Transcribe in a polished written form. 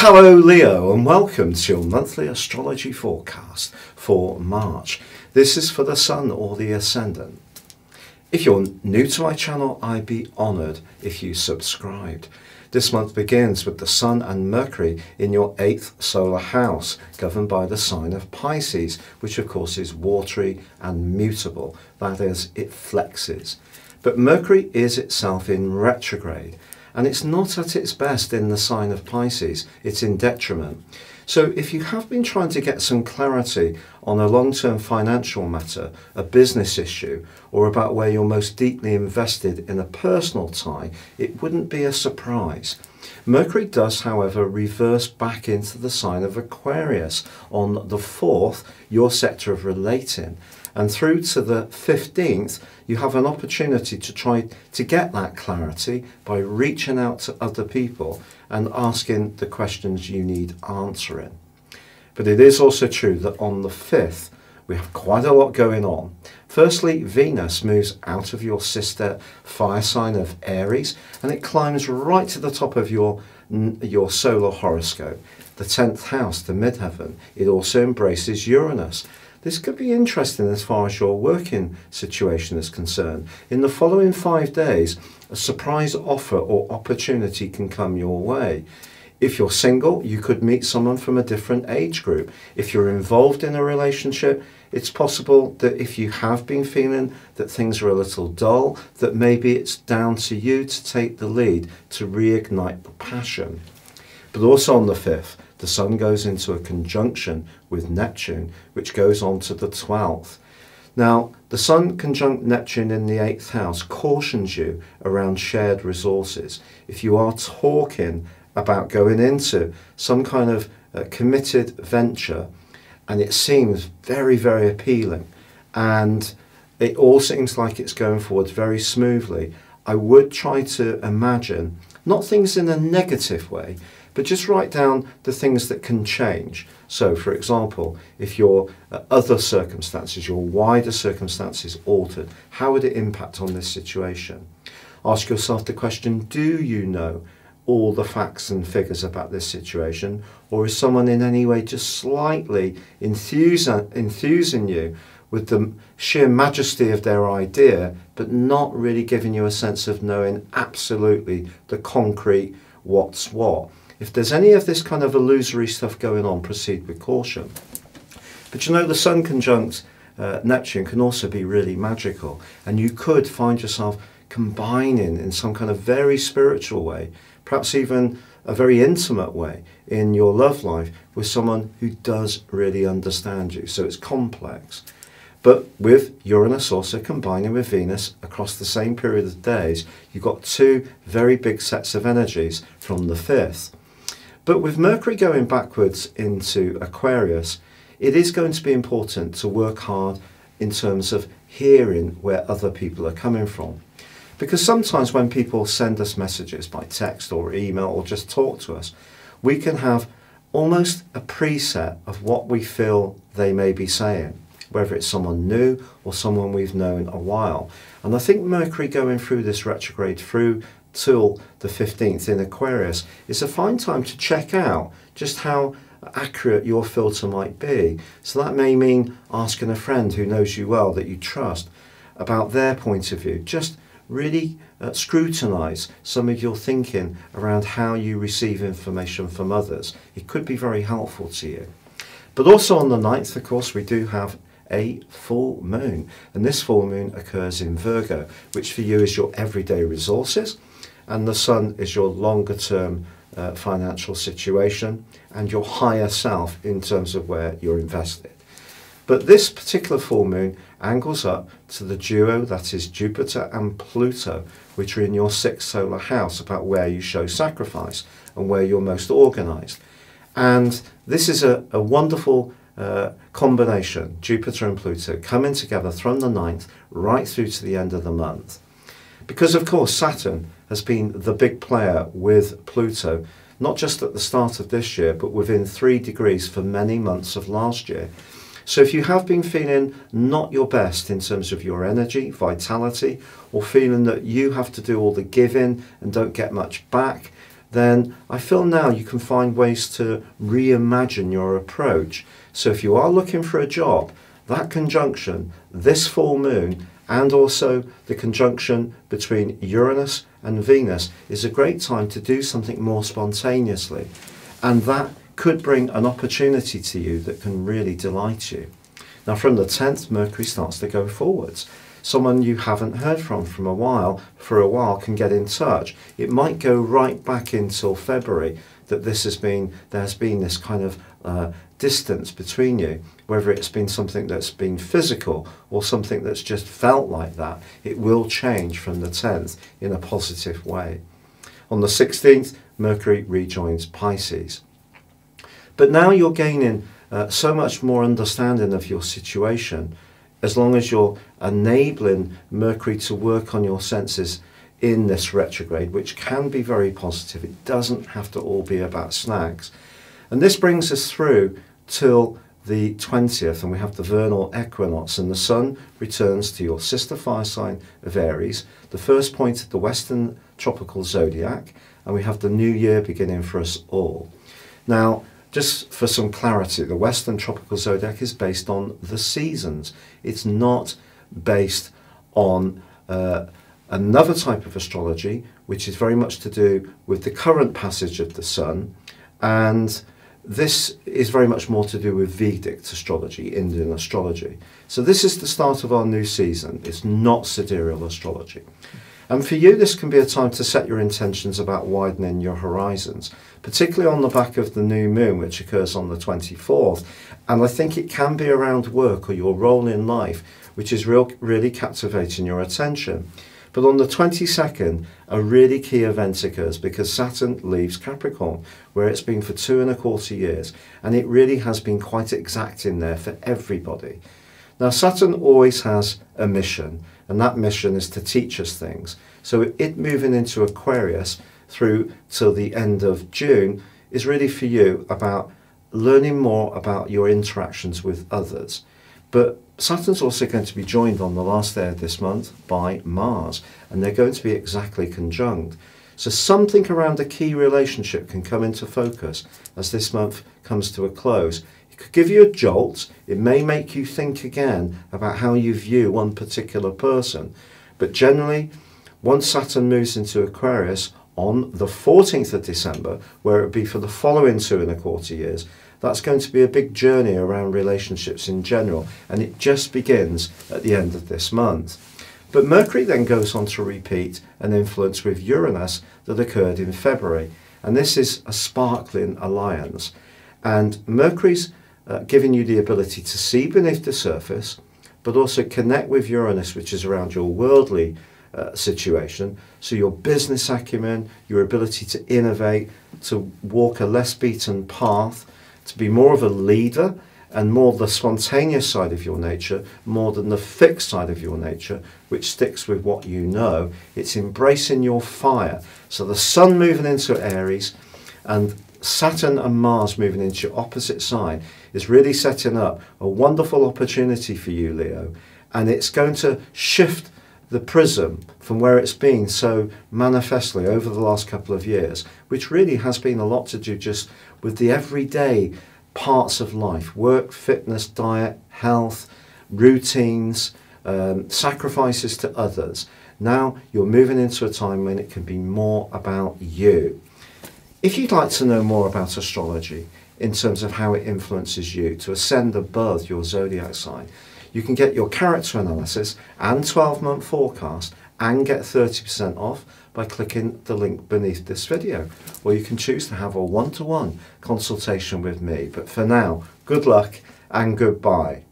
Hello Leo, and welcome to your monthly astrology forecast for March. This is for the Sun or the Ascendant. If you're new to my channel, I'd be honoured if you subscribed. This month begins with the Sun and Mercury in your 8th solar house, governed by the sign of Pisces, which of course is watery and mutable, that is, it flexes. But Mercury is itself in retrograde, and it's not at its best in the sign of Pisces, it's in detriment. So if you have been trying to get some clarity on a long-term financial matter, a business issue, or about where you're most deeply invested in a personal tie, it wouldn't be a surprise. Mercury does, however, reverse back into the sign of Aquarius on the 4th, your sector of relating. And through to the 15th, you have an opportunity to try to get that clarity by reaching out to other people and asking the questions you need answering. But it is also true that on the 5th, we have quite a lot going on. Firstly, Venus moves out of your sister fire sign of Aries, and it climbs right to the top of your solar horoscope, the 10th house, the midheaven. It also embraces Uranus. This could be interesting as far as your working situation is concerned. In the following 5 days, a surprise offer or opportunity can come your way. If you're single, you could meet someone from a different age group. If you're involved in a relationship, it's possible that if you have been feeling that things are a little dull, that maybe it's down to you to take the lead to reignite the passion. But also on the 5th, the Sun goes into a conjunction with Neptune, which goes on to the 12th. Now, the Sun conjunct Neptune in the 8th house cautions you around shared resources. If you are talking about going into some kind of committed venture, and it seems very, very appealing, and it all seems like it's going forward very smoothly, I would try to imagine, not things in a negative way, but just write down the things that can change. So, for example, if your other circumstances, your wider circumstances altered, how would it impact on this situation? Ask yourself the question, do you know all the facts and figures about this situation, or is someone in any way just slightly enthusing you with the sheer majesty of their idea, but not really giving you a sense of knowing absolutely the concrete what's what? If there's any of this kind of illusory stuff going on, proceed with caution. But you know, the Sun conjunct Neptune can also be really magical, and you could find yourself combining in some kind of very spiritual way, perhaps even a very intimate way in your love life with someone who does really understand you. So it's complex. But with Uranus also combining with Venus across the same period of days, you've got two very big sets of energies from the 5th. But with Mercury going backwards into Aquarius, it is going to be important to work hard in terms of hearing where other people are coming from. Because sometimes when people send us messages by text or email or just talk to us, we can have almost a preset of what we feel they may be saying, whether it's someone new or someone we've known a while. And I think Mercury going through this retrograde through till the 15th in Aquarius is a fine time to check out just how accurate your filter might be. So that may mean asking a friend who knows you well, that you trust, about their point of view. Just really scrutinise some of your thinking around how you receive information from others. It could be very helpful to you. But also on the 9th, of course, we do have a full moon, and this full moon occurs in Virgo, which for you is your everyday resources, and the Sun is your longer term financial situation and your higher self in terms of where you're invested. But this particular full moon angles up to the duo that is Jupiter and Pluto, which are in your 6th solar house, about where you show sacrifice and where you're most organised. And this is a wonderful combination, Jupiter and Pluto coming together from the 9th right through to the end of the month. Because of course Saturn has been the big player with Pluto, not just at the start of this year, but within 3 degrees for many months of last year. So if you have been feeling not your best in terms of your energy, vitality, or feeling that you have to do all the giving and don't get much back, then I feel now you can find ways to reimagine your approach. So if you are looking for a job, that conjunction, this full moon, and also the conjunction between Uranus and Venus is a great time to do something more spontaneously. And that could bring an opportunity to you that can really delight you. Now from the 10th, Mercury starts to go forwards. Someone you haven't heard from for a while can get in touch. It might go right back until February that there's been this kind of distance between you, whether it's been something that's been physical or something that's just felt like that. It will change from the 10th in a positive way. On the 16th, Mercury rejoins Pisces. But now you're gaining so much more understanding of your situation, as long as you're enabling Mercury to work on your senses in this retrograde, which can be very positive. It doesn't have to all be about snacks. And this brings us through till the 20th, and we have the vernal equinox, and the Sun returns to your sister fire sign of Aries, the first point of the Western tropical zodiac, and we have the new year beginning for us all. Now, just for some clarity, the Western tropical zodiac is based on the seasons. It's not based on another type of astrology, which is very much to do with the current passage of the Sun, and this is very much more to do with Vedic astrology, Indian astrology. So this is the start of our new season. It's not sidereal astrology. And for you, this can be a time to set your intentions about widening your horizons, particularly on the back of the new moon, which occurs on the 24th. And I think it can be around work or your role in life, which is really captivating your attention. But on the 22nd, a really key event occurs because Saturn leaves Capricorn, where it's been for 2¼ years, and it really has been quite exacting there for everybody. Now, Saturn always has a mission, and that mission is to teach us things. So it moving into Aquarius through till the end of June is really for you about learning more about your interactions with others. But Saturn's also going to be joined on the last day of this month by Mars, and they're going to be exactly conjunct. So something around a key relationship can come into focus as this month comes to a close. It could give you a jolt. It may make you think again about how you view one particular person. But generally, once Saturn moves into Aquarius on the 14th of December, where it would be for the following 2¼ years, that's going to be a big journey around relationships in general, and it just begins at the end of this month. But Mercury then goes on to repeat an influence with Uranus that occurred in February, and this is a sparkling alliance. And Mercury's giving you the ability to see beneath the surface, but also connect with Uranus, which is around your worldly situation. So your business acumen, your ability to innovate, to walk a less beaten path, to be more of a leader and more the spontaneous side of your nature, more than the fixed side of your nature, which sticks with what you know. It's embracing your fire. So the Sun moving into Aries and Saturn and Mars moving into your opposite sign is really setting up a wonderful opportunity for you, Leo. And it's going to shift the prism from where it's been so manifestly over the last couple of years, which really has been a lot to do just with the everyday parts of life: work, fitness, diet, health, routines, sacrifices to others. Now you're moving into a time when it can be more about you. If you'd like to know more about astrology in terms of how it influences you to ascend above your zodiac sign, you can get your character analysis and 12-month forecast and get 30% off by clicking the link beneath this video. Or you can choose to have a one-to-one consultation with me. But for now, good luck and goodbye.